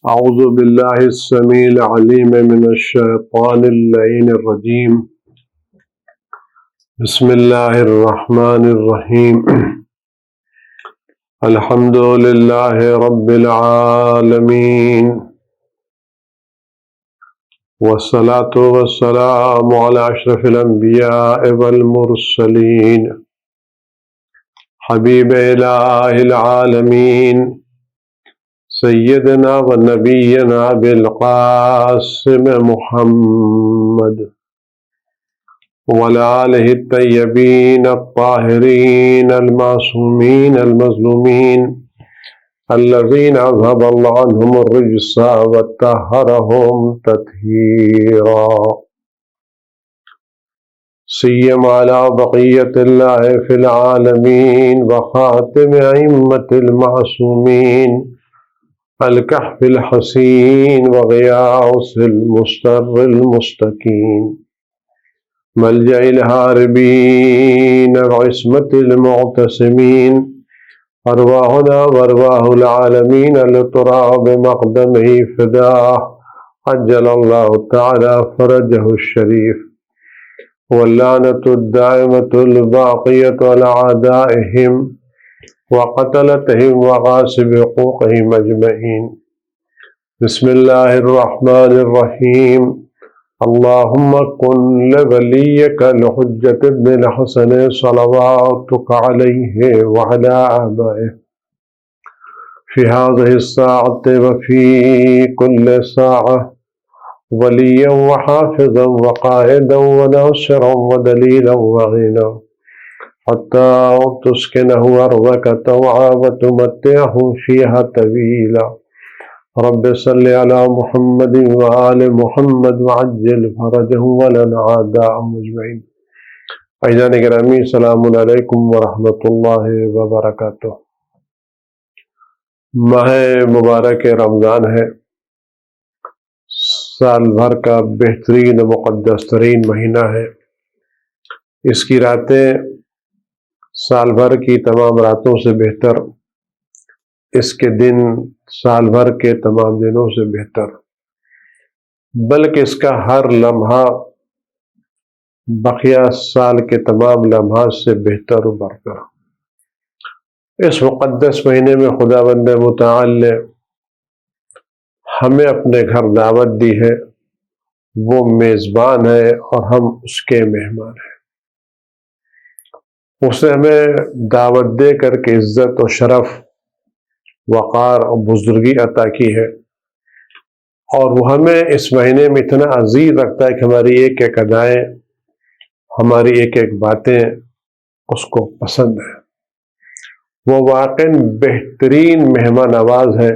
أعوذ بالله السميع العليم من الشيطان اللعين الرجيم. بسم الله الرحمن الرحيم. الحمد لله رب العالمين، والصلاة والسلام على أشرف الأنبياء والمرسلين حبيب إله العالمين سيدنا ونبينا بالقاسم محمد وعلى آله الطيبين الطاهرين المعصومين المظلومين الذين أذهب الله عنهم الرجس وطهرهم تطهيرا، سيما على بقية الله في العالمين وخاتم أئمة المعصومين الكهف الحسين وغياث المستر المستكين ملجأ الهاربين وعصمة المعتصمين أرواحنا وأرواح العالمين لتراب مقدمه فداه عجل الله تعالى فرجه الشريف، واللعنة الدائمة الباقية على أعدائهم وقتلتهم وغاصب حقوقهم أجمعين. بسم الله الرحمن الرحيم. اللهم كن لوليك الحجة ابن الحسن صلواتك عليه وعلى آبائه في هذه الساعة وفي كل ساعة وليا وحافظا وقائدا وناصرا ودليلا وعينا، حتى تسكنه أرضك طوعا وتمتعه فيها طويلا. رب صل على محمد وآل محمد وعجل فرجهم وللأعداء أجمعين. عزیزان گرامی، السلام علیکم ورحمۃ اللہ وبرکاتہ۔ ماہ مبارک رمضان ہے، سال بھر کا بہترین و مقدس ترین مہینہ ہے۔ اس کی راتیں سال بھر کی تمام راتوں سے بہتر، اس کے دن سال بھر کے تمام دنوں سے بہتر، بلکہ اس کا ہر لمحہ بقیہ سال کے تمام لمحات سے بہتر و برتر۔ اس مقدس مہینے میں خداوند متعال نے ہمیں اپنے گھر دعوت دی ہے، وہ میزبان ہے اور ہم اس کے مہمان ہیں۔ اس نے ہمیں دعوت دے کر کے عزت و شرف، وقار اور بزرگی عطا کی ہے، اور وہ ہمیں اس مہینے میں اتنا عزیز رکھتا ہے کہ ہماری ایک ایک ادائیں، ہماری ایک ایک باتیں اس کو پسند ہیں۔ وہ واقعاً بہترین مہمان نواز ہے،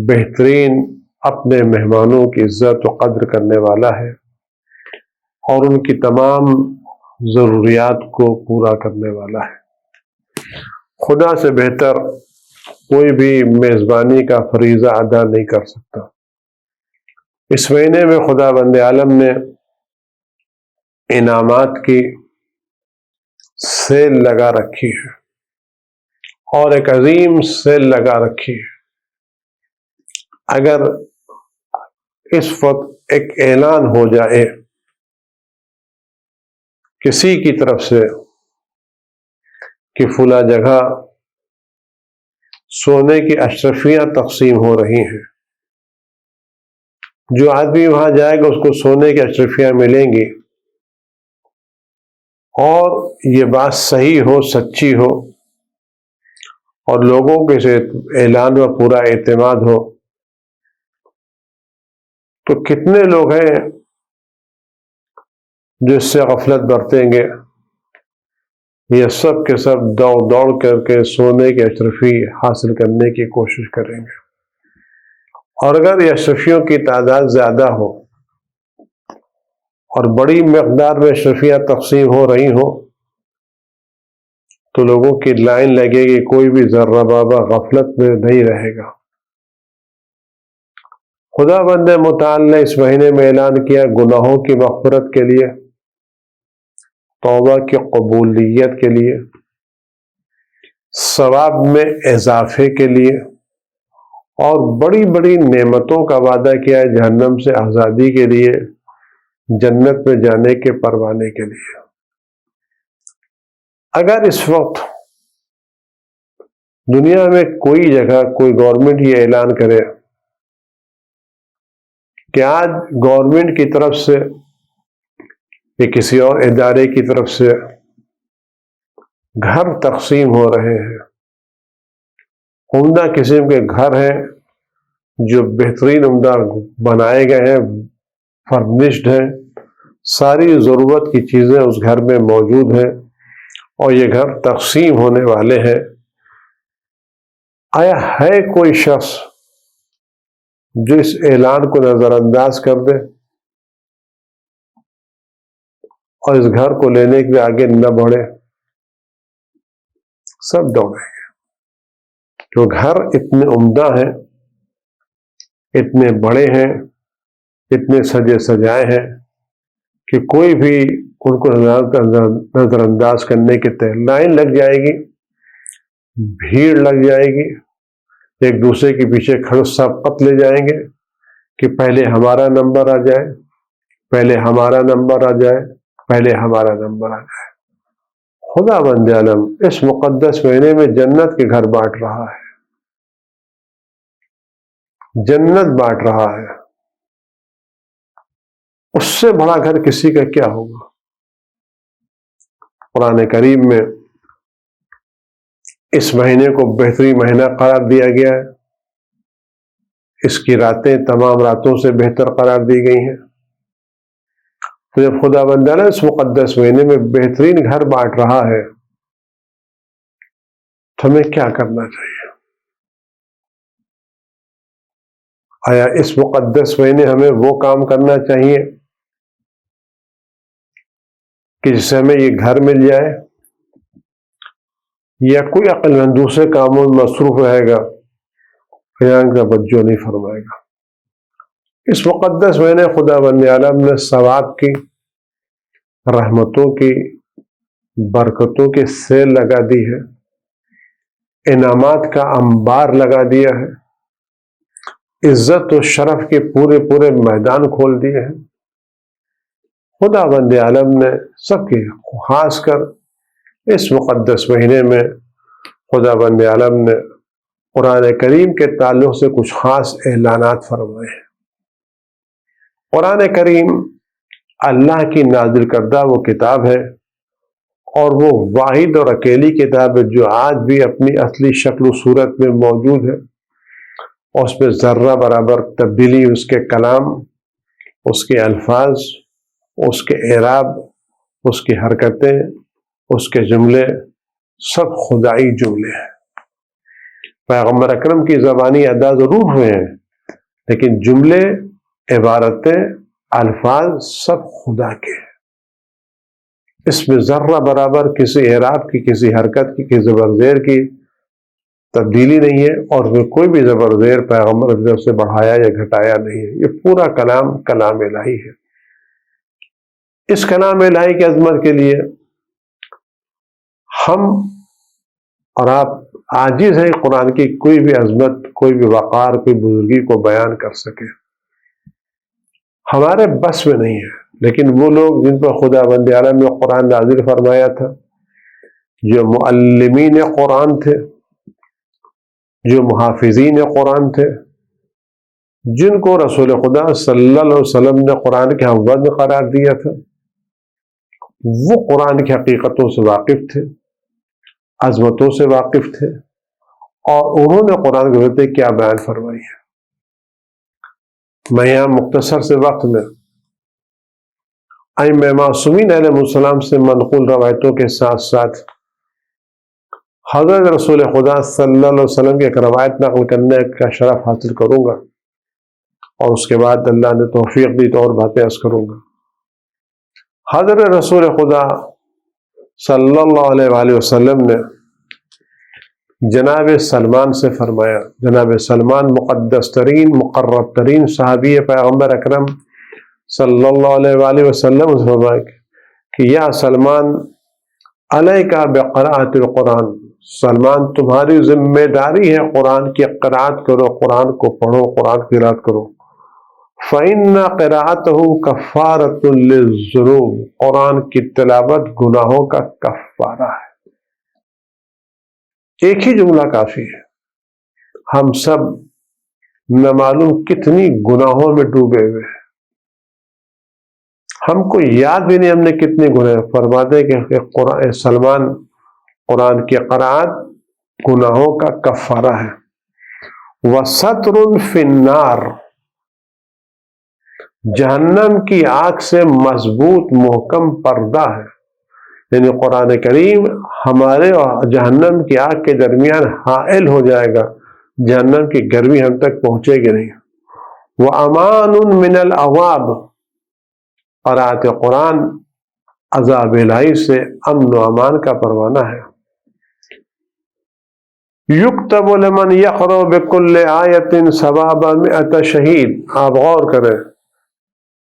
بہترین اپنے مہمانوں کی عزت و قدر کرنے والا ہے، اور ان کی تمام ضروریات کو پورا کرنے والا ہے۔ خدا سے بہتر کوئی بھی میزبانی کا فریضہ ادا نہیں کر سکتا۔ اس مہینے میں خداوند عالم نے انعامات کی سیل لگا رکھی ہے، اور ایک عظیم سیل لگا رکھی ہے۔ اگر اس وقت ایک اعلان ہو جائے کسی کی طرف سے کہ فلاں جگہ سونے کی اشرفیاں تقسیم ہو رہی ہیں، جو آدمی وہاں جائے گا اس کو سونے کی اشرفیاں ملیں گی، اور یہ بات صحیح ہو، سچی ہو، اور لوگوں کے سے اعلان میں پورا اعتماد ہو، تو کتنے لوگ ہیں جو اس سے غفلت برتیں گے؟ یہ سب کے سب دوڑ کر کے سونے کی اشرفی حاصل کرنے کی کوشش کریں گے، اور اگر یہ اشرفیوں کی تعداد زیادہ ہو اور بڑی مقدار میں اشرفیاں تقسیم ہو رہی ہوں، تو لوگوں کی لائن لگے گی، کوئی بھی ذرہ بابا غفلت میں نہیں رہے گا۔ خداوند متعال نے اس مہینے میں اعلان کیا گناہوں کی مغفرت کے لیے، توبہ کی قبولیت کے لیے، ثواب میں اضافے کے لیے، اور بڑی بڑی نعمتوں کا وعدہ کیا ہے جہنم سے آزادی کے لیے، جنت میں جانے کے پروانے کے لیے۔ اگر اس وقت دنیا میں کوئی جگہ کوئی گورنمنٹ یہ اعلان کرے کہ آج گورنمنٹ کی طرف سے یا کسی اور ادارے کی طرف سے گھر تقسیم ہو رہے ہیں، عمدہ قسم کے گھر ہیں جو بہترین عمدہ بنائے گئے ہیں، فرنشڈ ہیں، ساری ضرورت کی چیزیں اس گھر میں موجود ہیں اور یہ گھر تقسیم ہونے والے ہیں، آیا ہے کوئی شخص جو اس اعلان کو نظر انداز کر دے اور اس گھر کو لینے کے لیے آگے نہ بڑھے؟ سب دوڑیں گے، جو گھر اتنے عمدہ ہیں، اتنے بڑے ہیں، اتنے سجے سجائے ہیں کہ کوئی بھی ان کو نظر انداز کرنے کے تحت لائن لگ جائے گی، بھیڑ لگ جائے گی، ایک دوسرے کے پیچھے کھڑے سبقت لے جائیں گے کہ پہلے ہمارا نمبر آ جائے، پہلے ہمارا نمبر آ جائے، پہلے ہمارا نمبر آ جائے۔ خدا بند عالم اس مقدس مہینے میں جنت کے گھر بانٹ رہا ہے، جنت بانٹ رہا ہے، اس سے بڑا گھر کسی کا کیا ہوگا؟ قرآن کریم میں اس مہینے کو بہترین مہینہ قرار دیا گیا ہے، اس کی راتیں تمام راتوں سے بہتر قرار دی گئی ہیں۔ تو جب خدا بندہ اس مقدس مہینے میں بہترین گھر بانٹ رہا ہے تو ہمیں کیا کرنا چاہیے؟ آیا اس مقدس مہینے ہمیں وہ کام کرنا چاہیے کہ جس سے ہمیں یہ گھر مل جائے، یا کوئی عقل مند دوسرے کاموں میں مصروف رہے گا، بیان کا توجہ نہیں فرمائے گا؟ اس مقدس مہینے خدا بند عالم نے ثواب کی، رحمتوں کی، برکتوں کی سیل لگا دی ہے، انعامات کا انبار لگا دیا ہے، عزت و شرف کے پورے پورے میدان کھول دیے ہیں۔ خدا بند عالم نے سب کی، خاص کر اس مقدس مہینے میں خدا بند عالم نے قرآن کریم کے تعلق سے کچھ خاص اعلانات فرمائے ہیں۔ قرآن کریم اللہ کی نازل کردہ وہ کتاب ہے، اور وہ واحد اور اکیلی کتاب ہے جو آج بھی اپنی اصلی شکل و صورت میں موجود ہے، اور اس میں ذرہ برابر تبدیلی، اس کے کلام، اس کے الفاظ، اس کے اعراب، اس کی حرکتیں، اس کے جملے سب خدائی جملے ہیں۔ پیغمبر اکرم کی زبانی ادا ضرور ہوئے ہیں، لیکن جملے، عبارتیں، الفاظ سب خدا کے ہیں۔ اس میں ذرہ برابر کسی اعراب کی، کسی حرکت کی، کسی زبر زیر کی تبدیلی نہیں ہے، اور اس میں کوئی بھی زبر زیر پیغمبر کی طرف سے بڑھایا یا گھٹایا نہیں ہے۔ یہ پورا کلام کلام الہی ہے۔ اس کلام الہی کی عظمت کے لیے ہم اور آپ عاجز ہیں قرآن کی کوئی بھی عظمت، کوئی بھی وقار، کوئی بزرگی کو بیان کر سکے، ہمارے بس میں نہیں ہے۔ لیکن وہ لوگ جن پر خدا بند عالم نے قرآن نازل فرمایا تھا، جو معلمین قرآن تھے، جو محافظین قرآن تھے، جن کو رسول خدا صلی اللہ علیہ وسلم نے قرآن کے ہموزن قرار دیا تھا، وہ قرآن کی حقیقتوں سے واقف تھے، عظمتوں سے واقف تھے، اور انہوں نے قرآن کے حضرت کیا بیان فرمائی ہے۔ میں یہاں مختصر سے وقت میں ائمہ معصومین علیہ السلام سے منقول روایتوں کے ساتھ ساتھ حضرت رسول خدا صلی اللہ علیہ وسلم کی ایک روایت نقل کرنے کا شرف حاصل کروں گا، اور اس کے بعد اللہ نے توفیق دی تو اور باتیں عرض کروں گا۔ حضرت رسول خدا صلی اللہ علیہ وآلہ وسلم نے جناب سلمان سے فرمایا، جناب سلمان مقدس ترین، مقرب ترین صحابی پیغمبر اکرم صلی اللہ علیہ وآلہ وسلم سے فرمایا کہ یا سلمان علیکا بقراءۃ القرآن، سلمان تمہاری ذمہ داری ہے قرآن کی قرات کرو، قرآن کو پڑھو، قرآن کی قرات کرو۔ فَإِنَّ قِرَاءَتَهُ كَفَّارَةٌ لِلذُّنُوبِ، قرآن کی تلاوت گناہوں کا کفارہ ہے۔ ایک ہی جملہ کافی ہے۔ ہم سب نہ معلوم کتنی گناہوں میں ڈوبے ہوئے ہیں، ہم کو یاد بھی نہیں ہم نے کتنے گناہ۔ فرماتے کہ سلمان قرآن کی قرات گناہوں کا کفارہ ہے۔ وَسَتْرٌ فِي النَّارِ، جہنم کی آگ سے مضبوط محکم پردہ ہے، یعنی قرآن کریم ہمارے اور جہنم کی آگ کے درمیان حائل ہو جائے گا، جہنم کی گرمی ہم تک پہنچے گی نہیں۔ وَأَمَانٌ مِّنَ الْعَذَابِ، قرات قرآن عذاب الہی سے امن و امان کا پروانہ ہے۔ یکتب لمن یقرأ بکل آیت ثواب 100 شہید، آپ غور کریں،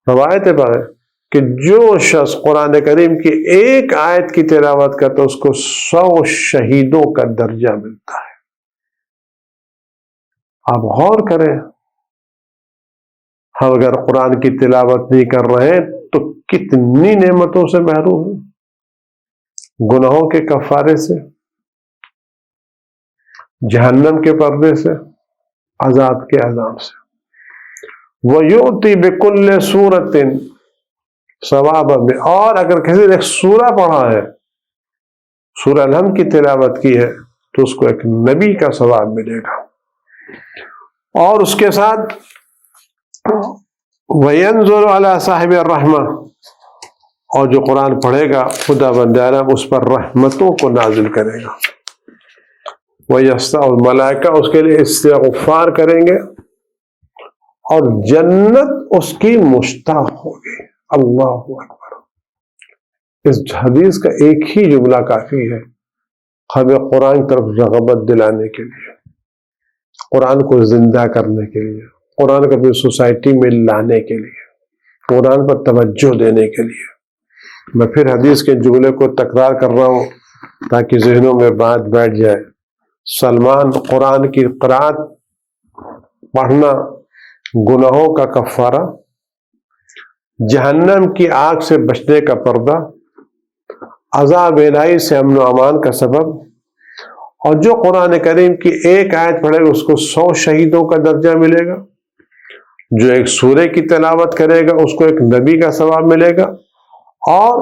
روایت پڑھیں کہ جو شخص قرآن کریم کی ایک آیت کی تلاوت کرتا ہے اس کو 100 شہیدوں کا درجہ ملتا ہے۔ آپ غور کریں، ہم اگر قرآن کی تلاوت نہیں کر رہے ہیں تو کتنی نعمتوں سے محروم ہیں، گناہوں کے کفارے سے، جہنم کے پردے سے، عذاب کے عذاب سے۔ وَيُؤْتِ بِكُلِّ سُورَةٍ ثَوَابًا، اور اگر کسی نے ایک سورہ پڑھا ہے، سورہ الحمد کی تلاوت کی ہے، تو اس کو ایک نبی کا ثواب ملے گا۔ اور اس کے ساتھ وَيَنزُلُ عَلَى صَاحِبِ الرَّحْمَةِ، اور جو قرآن پڑھے گا خدا بند عالم اس پر رحمتوں کو نازل کرے گا۔ اور ملائکہ اس کے لیے استغفار کریں گے، اور جنت اس کی مشتاق ہوگی۔ اللہ اکبر، اس حدیث کا ایک ہی جملہ کافی ہے ہمیں قرآن کی طرف رغبت دلانے کے لیے، قرآن کو زندہ کرنے کے لیے، قرآن کو اپنی سوسائٹی میں لانے کے لیے، قرآن پر توجہ دینے کے لیے۔ میں پھر حدیث کے جملے کو تکرار کر رہا ہوں تاکہ ذہنوں میں بات بیٹھ جائے۔ سلمان قرآن کی قرات پڑھنا گناہوں کا کفارہ، جہنم کی آگ سے بچنے کا پردہ، عذاب الہی سے امن و امان کا سبب، اور جو قرآن کریم کی ایک آیت پڑھے گا اس کو 100 شہیدوں کا درجہ ملے گا، جو ایک سورے کی تلاوت کرے گا اس کو ایک نبی کا ثواب ملے گا، اور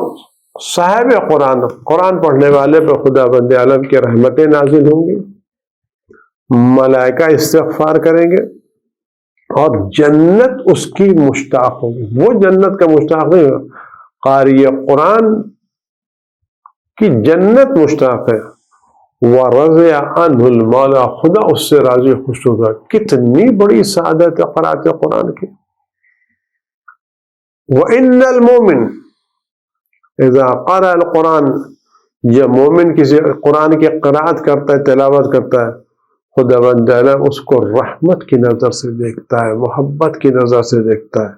صاحب قرآن، قرآن پڑھنے والے پر خدا بند عالم کی رحمتیں نازل ہوں گی، ملائکہ استغفار کریں گے، اور جنت اس کی مشتاق ہوگی۔ وہ جنت کا مشتاق نہیں ہوگا، قاری قرآن کی جنت مشتاق ہے۔ وَرَضِيَ عَنْهُ الْمَوْلَى، خدا اس سے راضی خوش ہوگا۔ کتنی بڑی سعادت ہے قرات قرآن کی۔ وَإِنَّ الْمُؤْمِنَ اذا قرأ القرآن، یہ مومن کسی قرآن کی قرات کرتا ہے، تلاوت کرتا ہے، خدا بند عالم اس کو رحمت کی نظر سے دیکھتا ہے، محبت کی نظر سے دیکھتا ہے۔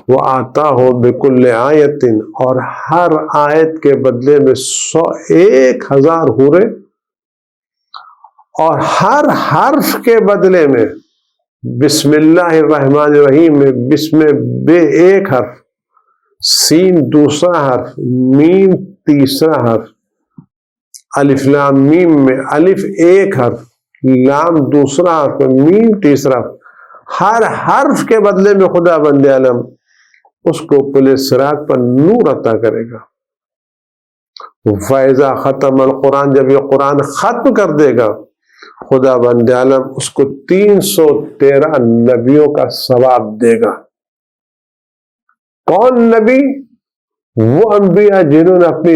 وَآتَاهُ بِكُلِّ آیَةٍ، اور ہر آیت کے بدلے میں 1,000 حوریں، اور ہر حرف کے بدلے میں بسم اللہ الرحمن الرحیم میں بسم بے ایک حرف، سین دوسرا حرف، میم تیسرا حرف، الف لام میم میں الف ایک حرف، لام دوسرا حرف، میم تیسرا حرف، ہر حرف کے بدلے میں خدا بند عالم اس کو پل صراط پر نور عطا کرے گا۔ فَإِذَا ختم القرآن، جب یہ قرآن ختم کر دے گا خدا بند عالم اس کو 313 نبیوں کا ثواب دے گا۔ کون نبی؟ وہ انبیاء جنہوں نے اپنی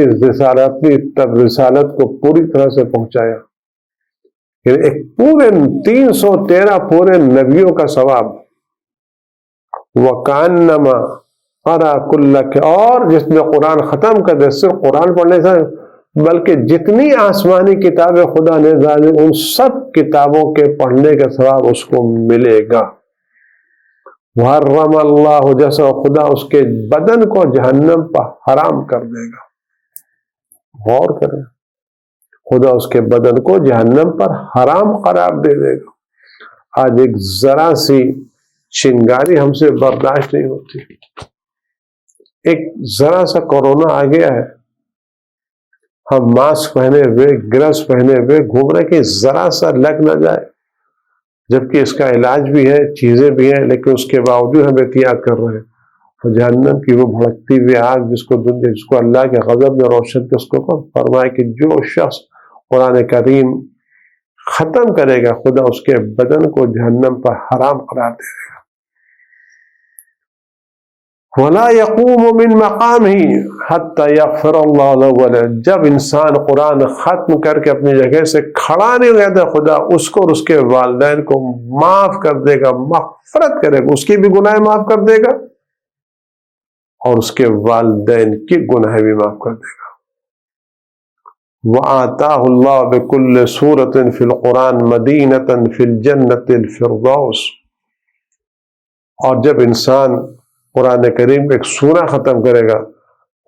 رسالت کو پوری طرح سے پہنچایا، یعنی ایک پورے 313 پورے نبیوں کا ثواب۔ وَكَأَنَّمَا قَرَأَ كُلَّ، اور جس نے قرآن ختم کر دے، صرف قرآن پڑھنے سے بلکہ جتنی آسمانی کتابیں خدا نے نازل ان سب کتابوں کے پڑھنے کا ثواب اس کو ملے گا۔ وَحَرَّمَ اللَّهُ، جیسا خدا اس کے بدن کو جہنم پر حرام کر دے گا۔ غور کریں، خدا اس کے بدن کو جہنم پر حرام قرار دے دے گا۔ آج ایک ذرا سی چنگاری ہم سے برداشت نہیں ہوتی، ایک ذرا سا کورونا آ گیا ہے، ہم ماسک پہنے ہوئے گلوز پہنے ہوئے گھوم رہے کہ ذرا سا لگ نہ جائے، جبکہ اس کا علاج بھی ہے، چیزیں بھی ہیں، لیکن اس کے باوجود ہم احتیاط کر رہے ہیں۔ تو جہنم کی وہ بھڑکتی ہوئی آگ جس کو اللہ کے غضب میں روشن کر، اس کو فرمائے کہ جو شخص قرآن کریم ختم کرے گا خدا اس کے بدن کو جہنم پر حرام قرار دے گا۔ وَلَا يَقُومُ مِن مَقَامِهِ حَتَّى يَغْفِرَ اللَّهُ لَهُ۔ جب انسان قرآن ختم کر کے اپنی جگہ سے کھڑا نہیں ہوتا، خدا اس کو اور اس کے والدین کو معاف کر دے گا، مغفرت کرے گا، اس کی بھی گناہ معاف کر دے گا اور اس کے والدین کی گناہ بھی معاف کر دے گا۔ وَآتَاهُ اللَّهُ بِكُلِّ سُورَةٍ فِي الْقُرْآنِ مَدِينَةً فِي الْجَنَّةِ الْفِرْدَوْسِ۔ اور جب انسان قرآن کریم ایک سورہ ختم کرے گا،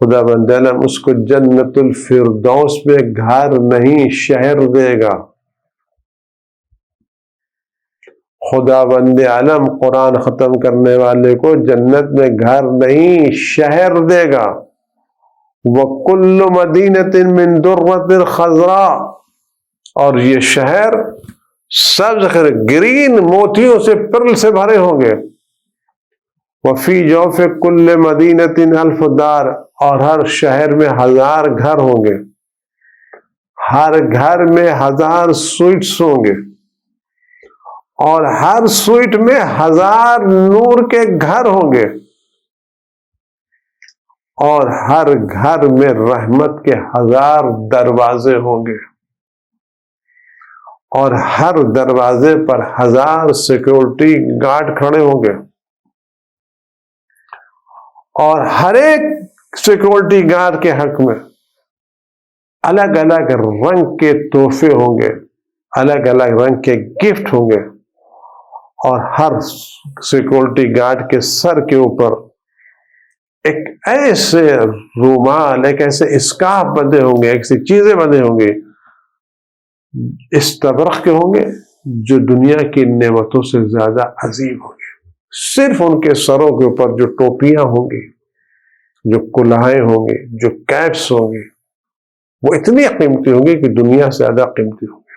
خدا بند عالم اس کو جنت الفردوس میں گھر نہیں شہر دے گا۔ خدا بند عالم قرآن ختم کرنے والے کو جنت میں گھر نہیں شہر دے گا۔ وَكُلُّ مَدِينَةٍ مِّن دُرَّةٍ خَضْرَاء، اور یہ شہر سبز گرین موتیوں سے پرل سے بھرے ہوں گے۔ وَفِي جَوْفِ كُلِّ مَدِينَةٍ أَلْفُ دَارٍ، اور ہر شہر میں 1000 گھر ہوں گے، ہر گھر میں 1000 سوئٹس ہوں گے، اور ہر سوئٹ میں 1000 نور کے گھر ہوں گے، اور ہر گھر میں رحمت کے 1000 دروازے ہوں گے، اور ہر دروازے پر 1000 سیکورٹی گارڈ کھڑے ہوں گے، اور ہر ایک سیکورٹی گارڈ کے حق میں الگ الگ رنگ کے تحفے ہوں گے، الگ الگ رنگ کے گفٹ ہوں گے، اور ہر سیکورٹی گارڈ کے سر کے اوپر ایک ایسے رومال، ایک ایسے اسکارف بندے ہوں گے، ایسی چیزیں بندے ہوں گے استبرق کے ہوں گے جو دنیا کی نعمتوں سے زیادہ عظیم ہوں گے۔ صرف ان کے سروں کے اوپر جو ٹوپیاں ہوں گی، جو کلاہیں ہوں گی، جو کیپس ہوں گی، وہ اتنی قیمتی ہوں گی کہ دنیا سے زیادہ قیمتی ہوں گی۔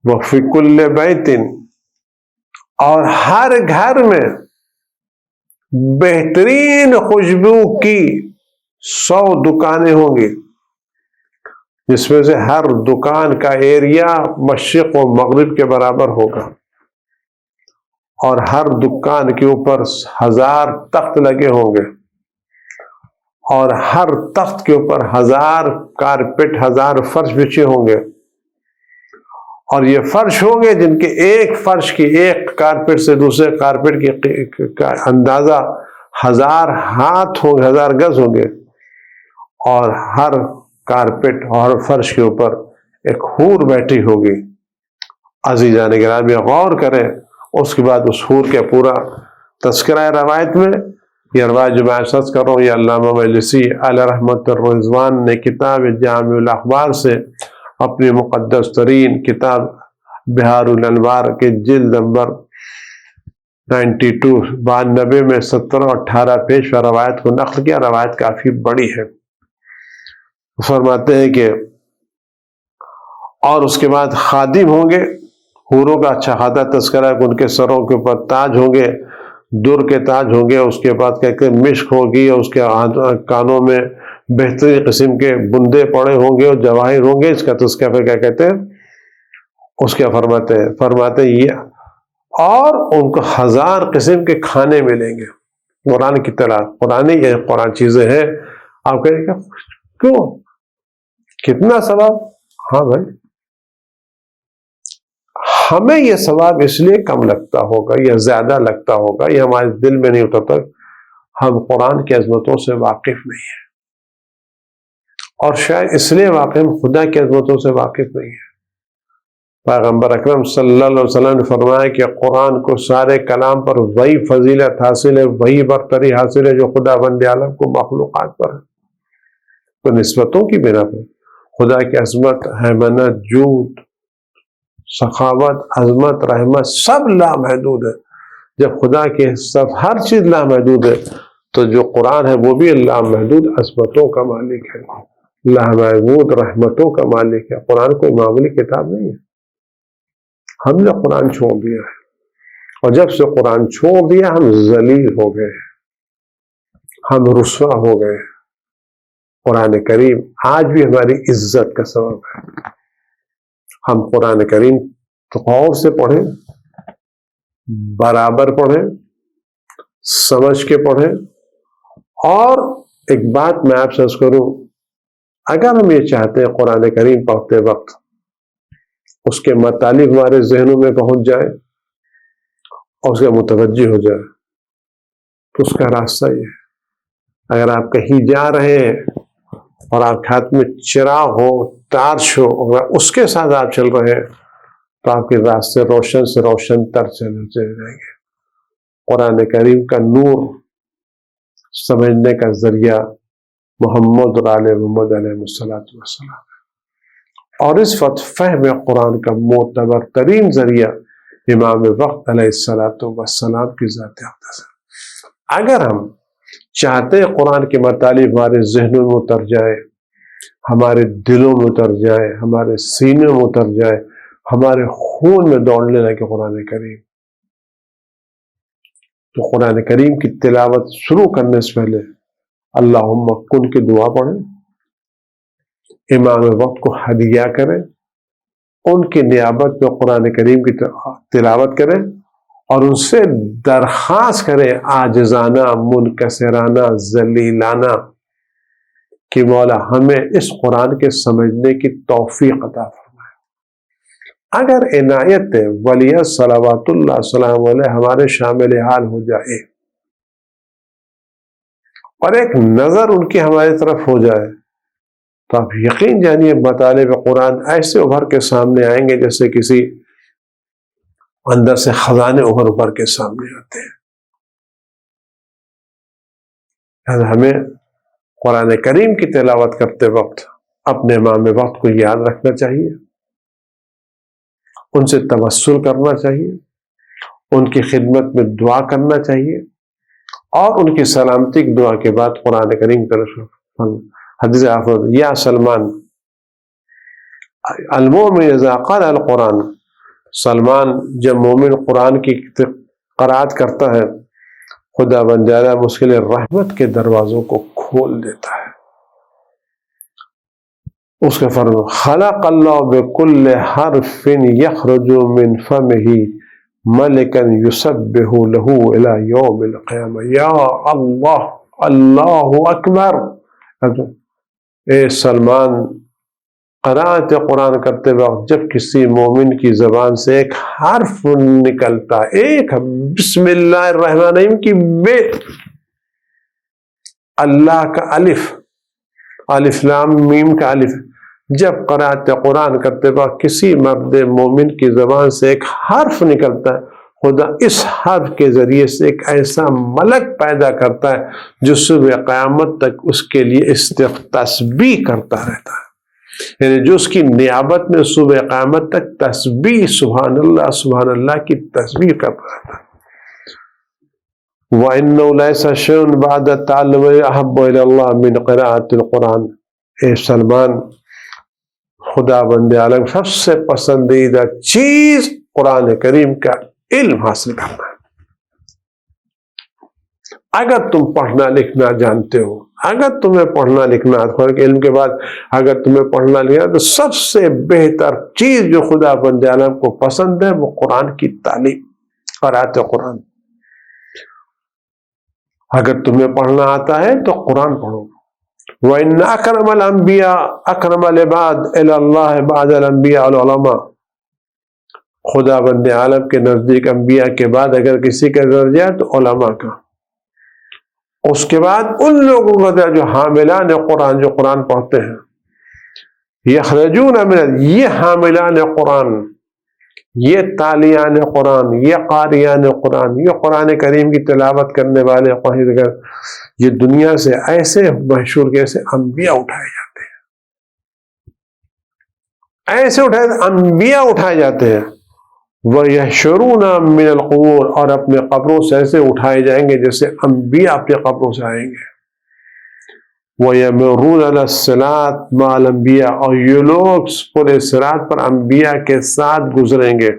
وَفِي كُلِّ بَيْتٍ، اور ہر گھر میں بہترین خوشبو کی 100 دکانیں ہوں گی، جس میں سے ہر دکان کا ایریا مشرق و مغرب کے برابر ہوگا، اور ہر دکان کے اوپر 1000 تخت لگے ہوں گے، اور ہر تخت کے اوپر 1000 کارپٹ، 1000 فرش بچھے ہوں گے، اور یہ فرش ہوں گے جن کے ایک فرش کی ایک کارپٹ سے دوسرے کارپٹ کی اندازہ 1000 ہاتھ ہوں گے، 1000 گز ہوں گے، اور ہر کارپٹ اور فرش کے اوپر ایک حور بیٹھی ہوگی۔ عزیزان گرامی غور کریں، اس کے بعد اس حور کے پورا تذکرہ روایت میں، یہ روایت جو میں عرض کر رہا ہوں، یہ علامہ مجلسی علیہ رحمت الرضوان نے کتاب جامع الاخبار سے اپنی مقدس ترین کتاب بہار الانوار کے جلد نمبر 92 میں 17-18 پیش و روایت کو نقل کیا۔ روایت کافی بڑی ہے۔ فرماتے ہیں کہ اور اس کے بعد خادم ہوں گے، حوروں کا اچھا خاصا تذکرہ ہے کہ ان کے سروں کے اوپر تاج ہوں گے، در کے تاج ہوں گے، اس کے بعد کہتے ہیں مشک ہوگی، اور اس کے کانوں میں بہترین قسم کے بندے پڑے ہوں گے اور جواہر ہوں گے۔ اس کا تذکرہ کیا کہتے ہیں، اس کے فرماتے ہیں یہ، اور ان کو 1000 قسم کے کھانے ملیں گے قرآن کی طرح۔ قرآن چیزیں ہیں، آپ کہیں گے کیوں، کتنا ثواب؟ ہاں بھائی، ہمیں یہ ثواب اس لیے کم لگتا ہوگا یا زیادہ لگتا ہوگا، یہ ہمارے دل میں نہیں ہوتا تک ہم قرآن کی عظمتوں سے واقف نہیں ہیں، اور شاید اس لیے واقف ہم خدا کی عظمتوں سے واقف نہیں ہیں۔ پیغمبر اکرم صلی اللہ علیہ وسلم نے فرمایا کہ قرآن کو سارے کلام پر وہی فضیلت حاصل ہے، وہی برتری حاصل ہے جو خدا بند عالم کو مخلوقات پر ہے، تو نسبتوں کی بنا پر خدا کی عظمت، حیمنت، جود، سخاوت، عظمت، رحمت سب لامحدود ہے۔ جب خدا کی سب ہر چیز لامحدود ہے تو جو قرآن ہے وہ بھی لامحدود عظمتوں کا مالک ہے، لامحدود رحمتوں کا مالک ہے۔ قرآن کوئی معمولی کتاب نہیں ہے۔ ہم نے قرآن چھوڑ دیا ہے، اور جب سے قرآن چھوڑ دیا ہم ذلیل ہو گئے، ہم رسوا ہو گئے۔ قرآن کریم آج بھی ہماری عزت کا سبب ہے۔ ہم قرآن کریم غور سے پڑھیں، برابر پڑھیں، سمجھ کے پڑھیں۔ اور ایک بات میں آپ سے عرض کروں، اگر ہم یہ چاہتے ہیں قرآن کریم پڑھتے وقت اس کے مطالب ہمارے ذہنوں میں پہنچ جائے اور اس کا متوجہ ہو جائے، تو اس کا راستہ یہ ہے، اگر آپ کہیں جا رہے ہیں اور آپ کے ہاتھ میں چراغ ہو، ٹارچ ہو، اور اس کے ساتھ آپ چل رہے ہیں تو آپ کے راستے روشن سے روشن تر چلے جائیں گے۔ قرآن کریم کا نور سمجھنے کا ذریعہ محمد اور آل محمد علیہ السلام، اور اس وقت فہم قرآن کا معتبر ترین ذریعہ امام وقت علیہ السلام کی ذات اقدس ہے۔ اگر ہم چاہتے ہیں قرآن کے مطالب ہمارے ذہنوں میں اتر جائے، ہمارے دلوں میں اتر جائے، ہمارے سینوں میں اتر جائے، ہمارے خون میں دوڑنے لگے قرآن کریم، تو قرآن کریم کی تلاوت شروع کرنے سے پہلے اللہم کن کی دعا پڑھیں، امام وقت کو ہدیہ کریں، ان کی نیابت میں قرآن کریم کی تلاوت کریں اور ان سے درخواست کریں عاجزانہ، منکسرانہ، ذلیلانہ کہ مولا ہمیں اس قرآن کے سمجھنے کی توفیق عطا فرمائے۔ اگر عنایت ولی صلوات اللہ السلام علیہ ہمارے شامل حال ہو جائے اور ایک نظر ان کی ہماری طرف ہو جائے تو آپ یقین جانیے مطالب قرآن ایسے ابھر کے سامنے آئیں گے جیسے کسی اندر سے خزانے ابھر کے سامنے آتے ہیں۔ ہمیں قرآن کریم کی تلاوت کرتے وقت اپنے امام وقت کو یاد رکھنا چاہیے، ان سے توسل کرنا چاہیے، ان کی خدمت میں دعا کرنا چاہیے، اور ان کی سلامتی کی دعا کے بعد قرآن کریم کا حدیث حافظ یا سلمان المؤمن اذا قرأ القرآن، سلمان جب مومن قرآن کی قرأت کرتا ہے خدا بن جانا مشکل رحمت کے دروازوں کو کھول دیتا ہے۔ اس کا فرمان خلق اللہ بکل حرف یخرج من فمہ ملکا یسبح له الى یوم القیامہ۔ یا اللہ، اللہ اکبر۔ اے سلمان، قرأت قرآن کرتے وقت جب کسی مومن کی زبان سے ایک حرف نکلتا، ایک بسم اللہ الرحمن الرحیم کی بے، اللہ کا الف، الف لام میم کا الف، جب قرأت قرآن کرتے وقت کسی مرد مومن کی زبان سے ایک حرف نکلتا ہے، خدا اس حرف کے ذریعے سے ایک ایسا ملک پیدا کرتا ہے جو صبح قیامت تک اس کے لیے تسبیح کرتا رہتا ہے، یعنی جو اس کی نیابت میں صبح قیامت تک تسبیح سبحان اللہ کی تسبیح کرتا رہتا ہے۔ وَإِنَّهُ لَيْسَ شَيْءٌ بَعْدَ التَّعَلُّمِ أَحَبُّ إِلَى اللَّهِ مِنْ قِرَاءَةِ الْقُرْآنِ۔ اے سلمان، خدا بند عالم سب سے پسندیدہ چیز قرآن کریم کا علم حاصل کرنا ہے۔ اگر تم پڑھنا لکھنا جانتے ہو، اگر تمہیں پڑھنا لکھنا قرآن کے علم کے بعد اگر تمہیں پڑھنا لکھنا، تو سب سے بہتر چیز جو خدا بند عالم کو پسند ہے وہ قرآن کی تعلیم، قرأت قرآن۔ اگر تمہیں پڑھنا آتا ہے تو قرآن پڑھو۔ وَإِنَّ أَكْرَمَ الْأَنْبِيَاءِ أَكْرَمَ الْعِبَادِ إِلَى اللَّهِ بَعْدَ الْأَنْبِيَاءِ الْعُلَمَاء۔ خدا بند عالم کے نزدیک انبیاء کے بعد اگر کسی کا درجہ ہے تو علماء کا، اس کے بعد ان لوگوں کا درجہ جو حاملان قرآن، جو قرآن پڑھتے ہیں، یخرجون من، یہ حاملان قرآن، یہ تالیان قرآن، یہ قاریان قرآن، یہ قرآن کریم کی تلاوت کرنے والے یہ دنیا سے ایسے مشہور کیسے انبیاء اٹھائے جاتے ہیں۔ ایسے اٹھائے انبیاء اٹھائے جاتے ہیں. وَيَحْشُرُونَ مِنَ الْقُبُورِ اور اپنے قبروں سے ایسے اٹھائے جائیں گے جیسے انبیاء اپنے قبروں سے آئیں گے. وَيَمُرُّونَ عَلَى الصِّرَاطِ مَعَ الْأَنْبِيَاءِ اور یہ لوگ پورے صراط پر انبیاء کے ساتھ گزریں گے.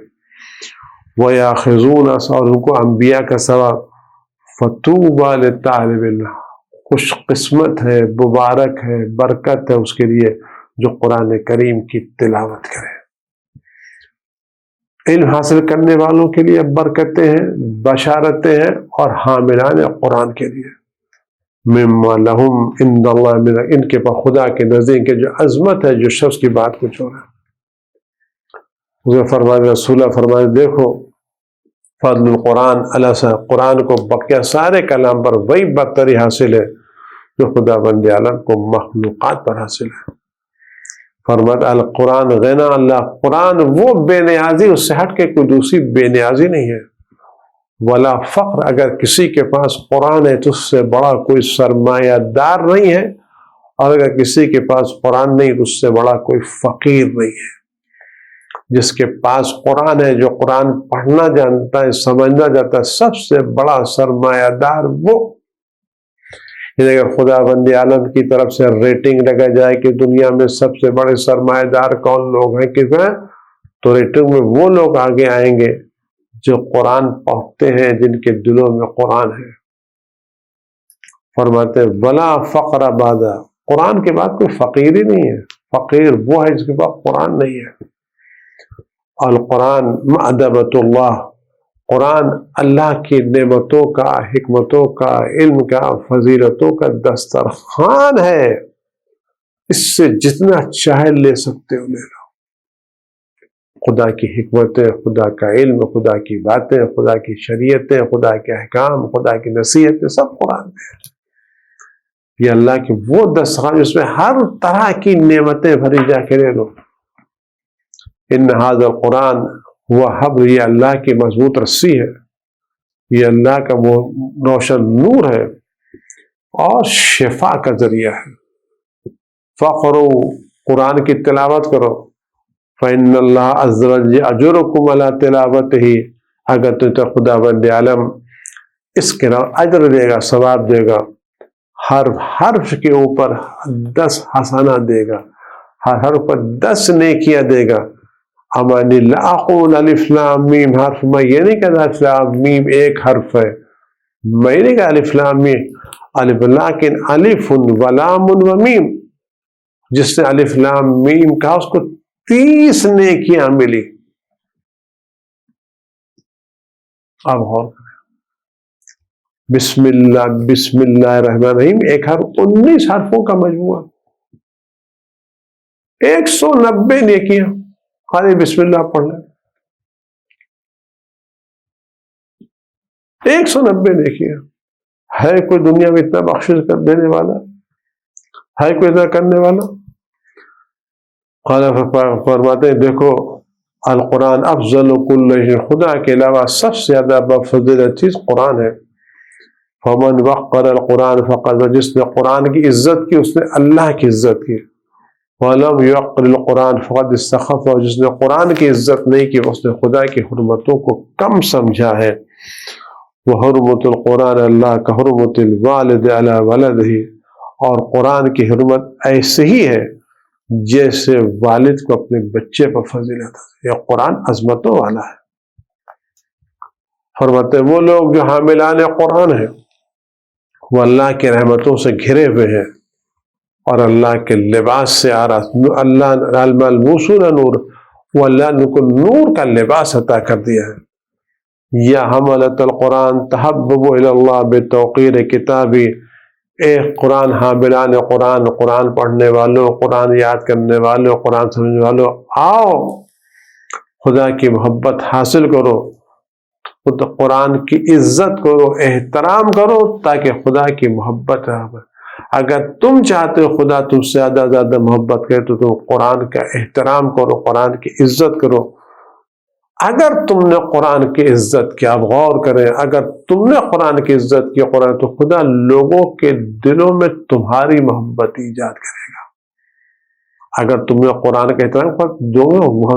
وَيَأْخُذُونَ اور ان کو انبیاء کا ثواب. فَطُوبَى لِلطَّالِبِ خوش قسمت ہے، مبارک ہے، برکت ہے اس کے لیے جو قرآن کریم کی تلاوت کرے. علم حاصل کرنے والوں کے لیے برکتیں ہیں، بشارتیں ہیں، اور حاملان قرآن کے لیے مما لہم عند اللہ ان کے پاس خدا کے نزدیک کے جو عظمت ہے، جو شخص کی بات کو چھوڑا. اسے فرمایا رسول فرمایا دیکھو فضل القرآن اللہ سے قرآن کو بقیہ سارے کلام پر وہی برتری حاصل ہے جو خدا بند عالم کو مخلوقات پر حاصل ہے. فرمایا القرآن غنا اللہ قرآن وہ بے نیازی اس سے ہٹ کے کوئی دوسری بے نیازی نہیں ہے. ولا فقر اگر کسی کے پاس قرآن ہے تو اس سے بڑا کوئی سرمایہ دار نہیں ہے، اور اگر کسی کے پاس قرآن نہیں تو اس سے بڑا کوئی فقیر نہیں ہے. جس کے پاس قرآن ہے، جو قرآن پڑھنا جانتا ہے، سمجھنا جاتا ہے، سب سے بڑا سرمایہ دار وہ. اگر خدا بند عالم کی طرف سے ریٹنگ لگا جائے کہ دنیا میں سب سے بڑے سرمایہ دار کون لوگ ہیں کس میں، تو ریٹنگ میں وہ لوگ آگے آئیں گے جو قرآن پڑھتے ہیں، جن کے دلوں میں قرآن ہے. فرماتے ولا فقر بعد قرآن کے بعد کوئی فقیر ہی نہیں ہے. فقیر وہ ہے جس کے پاس قرآن نہیں ہے. القرآن معدبۃ اللہ قرآن اللہ کی نعمتوں کا، حکمتوں کا، علم کا، فضیلتوں کا دسترخوان ہے. اس سے جتنا چاہے لے سکتے ہو لے لو. خدا کی حکمتیں، خدا کا علم، خدا کی باتیں، خدا کی شریعتیں، خدا کے احکام، خدا کی نصیحتیں سب قرآن میں ہیں. یہ اللہ کی وہ دسترخوان جس میں ہر طرح کی نعمتیں بھری جا کے لے لو. ان ھذا القرآن وہ حبل یہ اللہ کی مضبوط رسی ہے، یہ اللہ کا وہ روشن نور ہے اور شفا کا ذریعہ ہے. فقروا قرآن کی تلاوت کرو. فإن اللہ عز وجل اجرکم علی تلاوتہ اگر تو خدا بند عالم اس کے اجر دے گا، ثواب دے گا. ہر حرف کے اوپر 10 حسنات دے گا، ہر حرف پر 10 نیکیاں دے گا. امانی لا اقول الف لام میم حرف میں یہ نہیں کہتا الف لام میم ایک حرف ہے، میں نہیں کہا الف لام میم الف، لیکن الف و لام و میم جس نے الف لام میم کہا اس کو 30 نیکیاں ملی. اب غور کریں بسم اللہ الرحمن الرحیم ایک حرف 19 حرفوں کا مجموعہ، 190 نیکیاں خالی بسم اللہ پڑھ لیں. 190 نیکیاں. ہے کوئی دنیا میں اتنا بخشش کر دینے والا؟ ہے کوئی اتنا کرنے والا؟ فرماتے ہیں دیکھو القرآن افضل کل شیء خدا کے علاوہ سب سے زیادہ بفضیلت چیز قرآن ہے. فمن وقر القرآن فقد جس نے قرآن کی عزت کی اس نے اللہ کی عزت کی. وَلَمْ يُعَقِّرِ الْقُرْآنَ فَقَدْ اسْتَخَفَّ اور جس نے قرآن کی عزت نہیں کی اس نے خدا کی حرمتوں کو کم سمجھا ہے. وَحُرْمَةُ الْقُرْآنِ اللہ کا حرمت الوالد علی ولدہ اور قرآن کی حرمت ایسے ہی ہے جیسے والد کو اپنے بچے پر فضیلت ہے. یہ قرآن عظمتوں والا ہے. فرماتے ہیں وہ لوگ جو حاملان قرآن ہیں وہ اللہ کی رحمتوں سے گھرے ہوئے ہیں اور اللہ کے لباس سے آ رہا اللہ الموصول نور وہ اللہ نے کو نور کا لباس عطا کر دیا ہے. یا حملۃ القرآن تحببوا الی اللہ بتوقیر کتابی اے قرآن حاملان قرآن، قرآن پڑھنے والوں، قرآن یاد کرنے والوں، قرآن سمجھنے والوں، آؤ خدا کی محبت حاصل کرو، خود قرآن کی عزت کرو، احترام کرو تاکہ خدا کی محبت رہے. اگر تم چاہتے ہو خدا تم سے زیادہ محبت کرے تو تم قرآن کا احترام کرو، قرآن کی عزت کرو. اگر تم نے قرآن کی عزت کی، آپ غور کریں، اگر تم نے قرآن کی عزت کی قرآن تو خدا لوگوں کے دلوں میں تمہاری محبت ایجاد کرے گا. اگر تمہیں قرآن کا احترام کر دو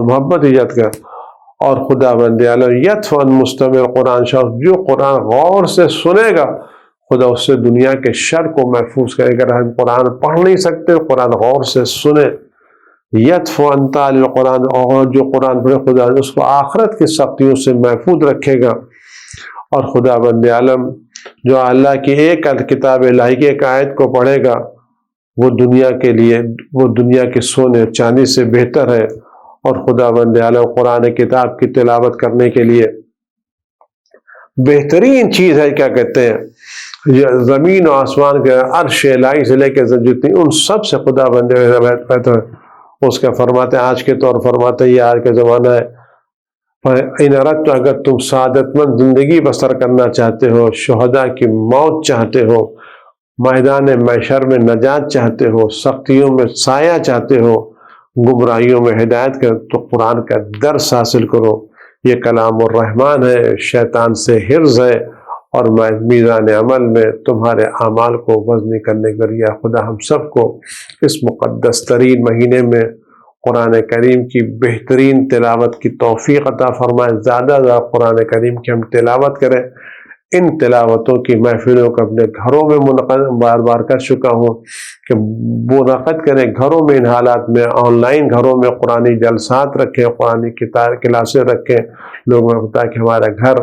محبت ایجاد کر. اور خدا بند عالم یطفن مستمع قرآن شخص جو قرآن غور سے سنے گا خدا اس سے دنیا کے شر کو محفوظ کرے گا. ہم قرآن پڑھ نہیں سکتے قرآن غور سے سنے. یطفن تعالی القرآن اور جو قرآن پڑھے خدا اس کو آخرت کی سختیوں سے محفوظ رکھے گا. اور خدا بند عالم جو اللہ کی ایک کتاب الہی کی ایک آیت کو پڑھے گا وہ دنیا کے لیے وہ دنیا کے سونے چاندی سے بہتر ہے. اور خدا بند عالم قرآن کتاب کی تلاوت کرنے کے لیے بہترین چیز ہے. کیا کہتے ہیں یہ زمین و آسمان کے عرش الہی سے لے کے جتنی ان سب سے خدا بند بہتر اس کا فرماتے ہیں. آج کے طور فرماتے ہیں یہ آج کا زمانہ ہے. ان اردت اگر تم سعادت مند زندگی بسر کرنا چاہتے ہو شہداء کی موت چاہتے ہو میدان محشر میں نجات چاہتے ہو سختیوں میں سایہ چاہتے ہو گمراہیوں میں ہدایت کر تو قرآن کا درس حاصل کرو. یہ کلام الرحمن ہے شیطان سے حرز ہے اور میزان عمل میں تمہارے اعمال کو وزنی کرنے کے لیے خدا ہم سب کو اس مقدس ترین مہینے میں قرآن کریم کی بہترین تلاوت کی توفیق عطا فرمائے. زیادہ زیادہ قرآن کریم کی ہم تلاوت کریں. ان تلاوتوں کی محفلوں کو اپنے گھروں میں منعقد بار بار کر چکا ہوں کہ منعقد کریں گھروں میں. ان حالات میں آن لائن گھروں میں قرآنی جلسات رکھیں قرآنی کلاسیں رکھیں لوگوں کو تاکہ ہمارا گھر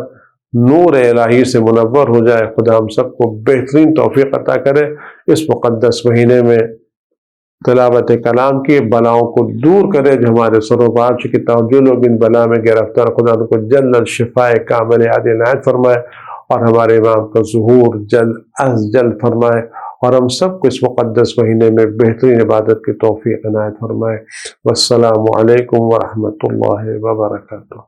نور الہی سے منور ہو جائے. خدا ہم سب کو بہترین توفیق عطا کرے اس مقدس مہینے میں تلاوت کلام کی بلاؤں کو دور کرے جو ہمارے سروپار چکی جو لوگ ان بلا میں گرفتار خدا ان کو جلد شفاء کامل عادل عنایت فرمائے اور ہمارے امام کا ظہور جلد از جلد فرمائے اور ہم سب کو اس مقدس مہینے میں بہترین عبادت کی توفیق عنایت فرمائے. والسلام علیکم ورحمۃ اللہ وبرکاتہ.